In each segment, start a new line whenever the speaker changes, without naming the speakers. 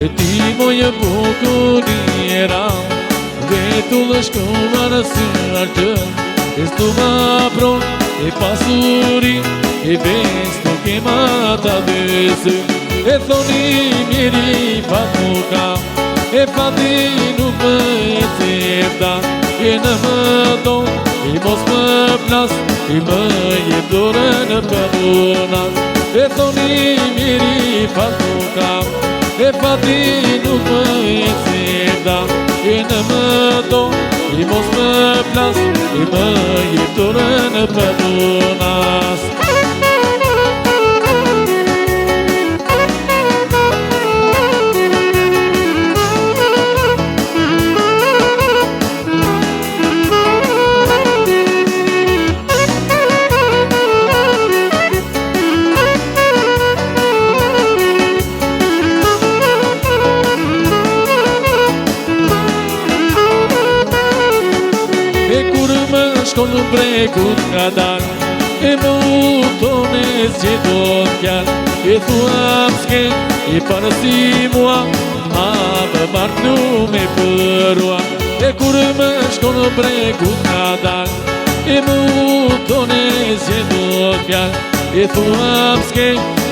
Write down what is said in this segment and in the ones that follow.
E ti moje bukuriera, vetullë shkuar si artë, e stuma pron, e pasuri, e vestu ke mata desi, e thoni mjeri fatuka, e fati nuk më e cefta, e në më do, e mos më plas, e më jep dorën për unas, e thoni mjeri fatuka, e fati nuk më e cefta, e në më do, e mos më plas, e më jep dorën për unas. Shkonë brekut nga dan, e më utone që do t'kjan, e thuam s'ke, e parë si mua, ma më martu me përua. E kur më shkonë brekut nga dan, e më utone që do t'kjan, e thuam s'ke,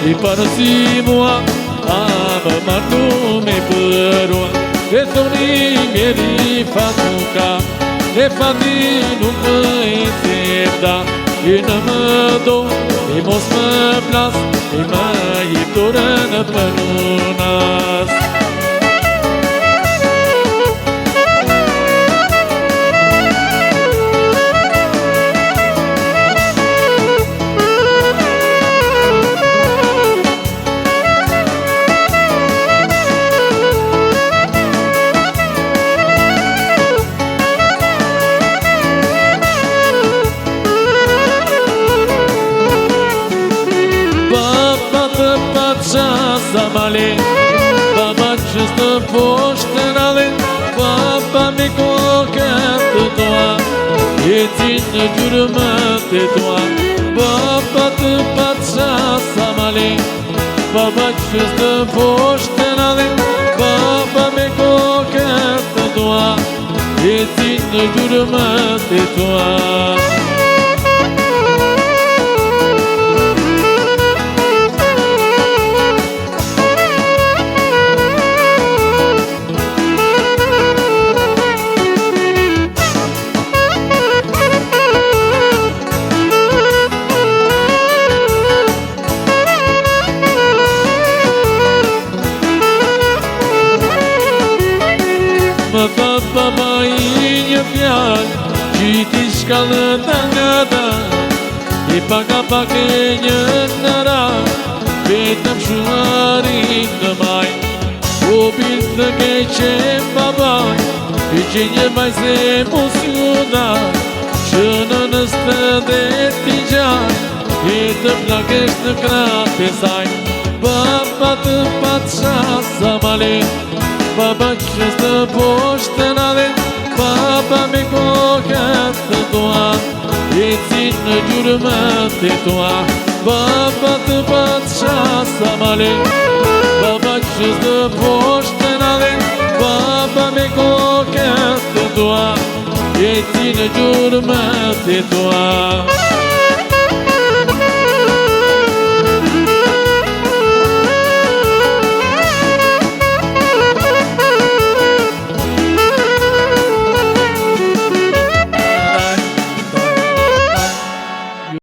e parë si mua, ma më martu me përua. E thoni mjeri fatuka, e fati nuk më e cefta, e në më do, e mos më plas, e më jep dorën për unas. Zamale, baba që së poshtë të nale, baba me kokët të toa, e cinë në gjurëmët të toa, baba të paqa zamale, baba që së poshtë të nale, baba me kokët të toa, e cinë në gjurëmët të toa. Më tha baba i një fjallë, që ti shkallë të nga ta, e paka pak e një nëra, vetëm shuarin në maj, o bilë të keqem babaj, i që një bajse mos juda, që në nështë dhe ti gjaj, e të plakesh në kratë e saj, baba të paqa zamale, baba që së poshtë të nale, baba me kokët të toa, e cinë në gjurëmët të toa, baba të paqa zamale, baba që së poshtë të nale, baba me kokët të toa, e cinë në gjurëmët të toa.